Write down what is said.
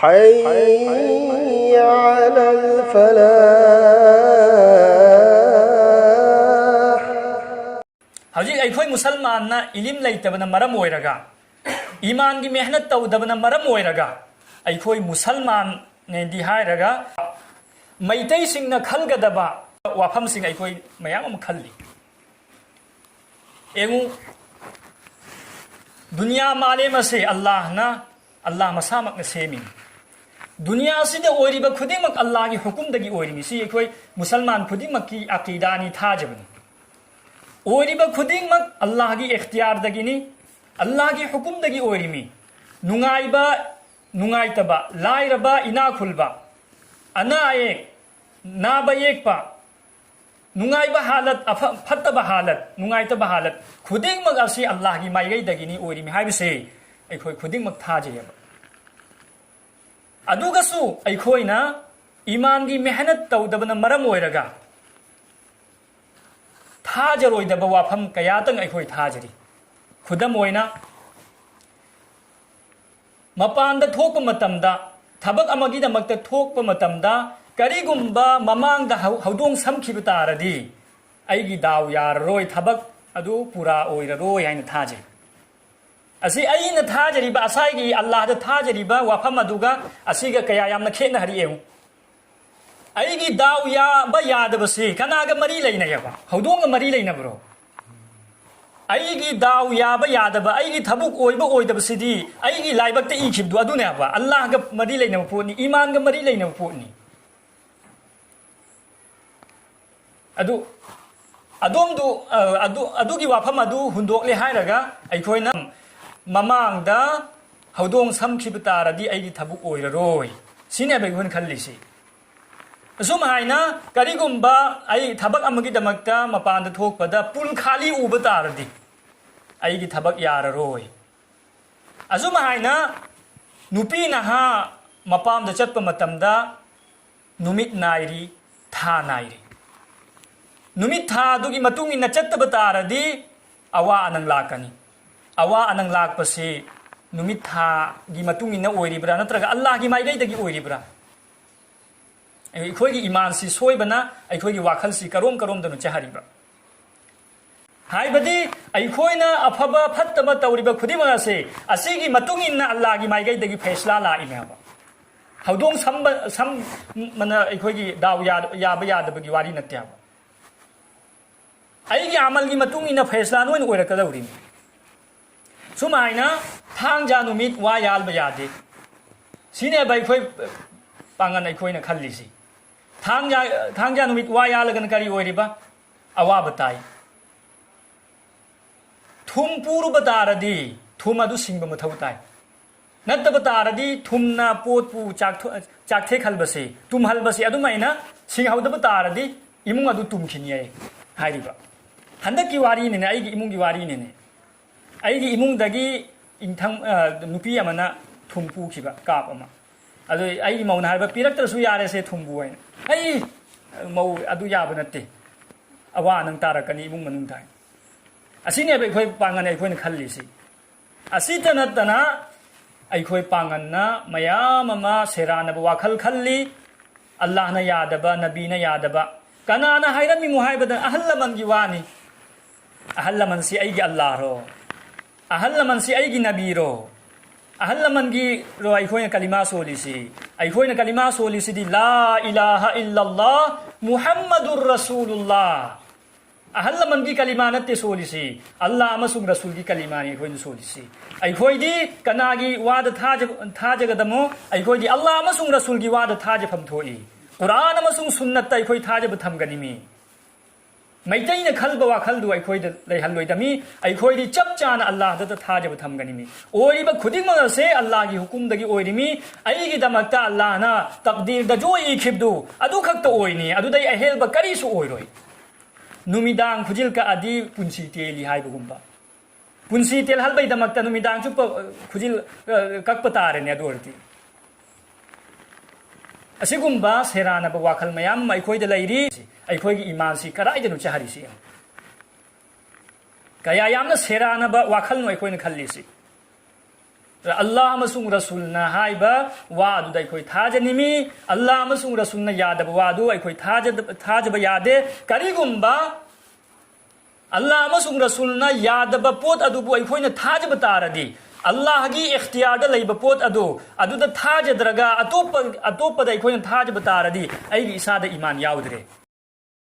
حي على الفلاح हौजिक अखोई मुसलमान ना इलिम लेतबना मरम ओइरगा ईमान की मेहनत तौदबना मरम ओइरगा अखोई मुसलमान ने दि हायरगा मैतै सिंगना खलगदबा वाफम सिंग अखोई मयाम अम खल्ली एगु दुनिया मालेम से अल्लाह मसामक ने सेमी दुनिया सिद ओइरिबा खुदिमक अल्लाह की हुकुम दगी ओइरिमी सी अखोई मुसलमान खुदिमक की अकीदानी थाजबनी ओरिबा खुदिमक अल्लाह की इख्तियार दगिनी अल्लाह की हुकुम दगी ओरिमी नुंगाइबा नुंगाइतबा लाइरबा इना खुलबा अना एक नाबा एक पा नुंगाइबा हालत फत्तबा हालत नुंगाइतबा हालत खुदिमक असी अल्लाह की माइगै दगिनी ओरिमी हाइबसे अखोई खुदिमक थाजेबा अदुगसु अखोइना ईमान की मेहनत तौदबना मरम ओइरगा थाजरोइदबा वाफम कयातंग अखोई थाजरी खुदम ओइना मपानदा थोकप मतमदा थबक अमगिदमक्ता थोकप मतमदा करिगुम्बा ममांगदा हौदोंग समखिबा तारदी अइगी दाव याररोय थबक अदु पुरा ओइररोय हाइना थाजे असी अइना थाजरिबा असाइगी अल्लाहदा थाजरिबा वाफम अदुगा असिगा कया यामना खेना हरिएउ अइगी दाव याबा यादबसे कनागा मरी लेनायबा हौदोंगा मरी लेनाब्रो अइगी दाव याबा यादबा अइगी थबुक ओइबा ओइदबसिदी अइगी लाइबक्ता इखिबदु अदुनेबा अल्लाहगा मरी लेनाबा पोनी ईमानगा मरी लेनाबा पोनी अदु अदोमदु अदुगी वाफम अदु हुंदोकले हायरगा अइखोइना ममांगदा हौदोंग समखिबा तारदी अइगी थबुक ओइररोय सिनेबा इखोइन खल्लिसि असुम हाइना करिगुम्बा आई थबक अमगिदमक्ता मपानदा थोकपदा पुल खाली उबा तारदी अइगी थबक याररोय असुम हाइना नुपी नहा मपामदा चटपा मतमदा नुमित नाइरी था नाइरी नुमित था दुगी मतुंग इन्ना चट्टबा तारदी अवा अनंग लाकनी अवा अनंग लाकपसे नुमित था गी मतुंग इन्ना ओइरिब्रा नत्रगा अल्लाह की माइगैदगी ओइरिब्रा अखोई ईमान से सोबना अखोई वाखल से करोम करोमदनु चहरीबा हाइबदी अखोइना अफब फत्तब तौरिब खुदिमा से असिगी मतुंग इन्ना अल्लाह की माइगैदगी फैसला लाइमेबा हौदोंग सम मन अखोई दाव याबा यादबगी वारी नत्याबा अइगी अमल की मतुंग इन्ना फैसला नोइन ओइरकदौरिमी सुमाइना थांजा नुमित वा यालबा यादे सिने अखोई पांगन अखोइना खल्लिसी थांजा नुमित वा यालगन करी ओइरिबा अवाबा ताई थुम पुरुबा तारदी थुम अदु सिंगबा मथौ ताई नत्तबा तारदी थुमना पोतपु चाकथे खलबसे तुम हलबसे अदुमाइना सिंहौदबा तारदी इमुंग अदु तुमखिनिये हाइरिबा हंदकी वारी ने अइगी इमुंगी वारी ने अइगी इमुंगदगी इंथंग नुपी अमना थुम पुखिबा काप अमा अदु अइगी मौना हाइबा पिरक्तरसु यारेसे थुमबु होइन अइ मौ अदु याबा नत्ते अवा नंग तारकनी इमुंग मनुंग थाई असिने अखोई पांगन अखोइना खल्लिसि असित नत्तना अखोई पांगनना मयाम अमा सेरानबा वाखल खल्ली अल्लाहना यादबा नबीना यादबा कनाना हाइरमी मुहाइबदा अहल लमनगी वानी अहल लमन से अइगी अल्लाह रो अहल लमन से अइगी नबी रो अहल लमन की रो अखोइना कलिमा सोलिसी अखोइना कलिमा सोलिसिदी ला इलाहा इल्लल्लाह मुहम्मदुर रसूलुल्लाह अहल लमन की कलिमा नत्ते सोलिसी अल्लाह अमसुंग रसूल की कलिमा नि अखोइना सोलिसी अखोइदी कनागी वाद थाजगदमो अखोइदी अल्लाह अमसुंग रसूल की वाद थाजफम थोई कुरान अमसुंग सुन्नत अखोइ थाजब थमगनिमी मैतैना खलबा वाखलदु अखोइदा लैहल्लोइदमी अखोइदी चप चाना अल्लाहदा थाजब थमगनिमी ओरिबा खुदिमसे अल्लाह की हुकुमदगी ओइरिमी अइगिदमक्ता अल्लाहना तकदीरदा जो इखिबदु अदु खक्ता ओइनी अदुदै अहेलबा करिसु ओइरोइ नुमिदांग खुजिलका अदि पुंसी तेली हाइबगुम्बा पुंसी तेल हलबैदमक्ता नुमिदांग चुप खुजिल कक्पा तारेने अदुरती असिगुम्बा सेरानबा वाखल मयाम अखोइदा लैरी अखोइगी ईमान से कराइदनु चहरिसी कया यामना सेरानबा वाखल no अखोइना खल्लिसी Allah amasung rasulna haiba wa adu dai khoi thajanimi Allah amasung rasulna yadaba wa adu ai khoi thajaba yade karigumba Allah amasung rasulna yadaba pot adu bu ai khoi na thajaba taradi Allah gi ikhtiyar da leiba pot adu da thajadraga atopa da ai khoi na thajaba taradi ai gi isa da iman yaudre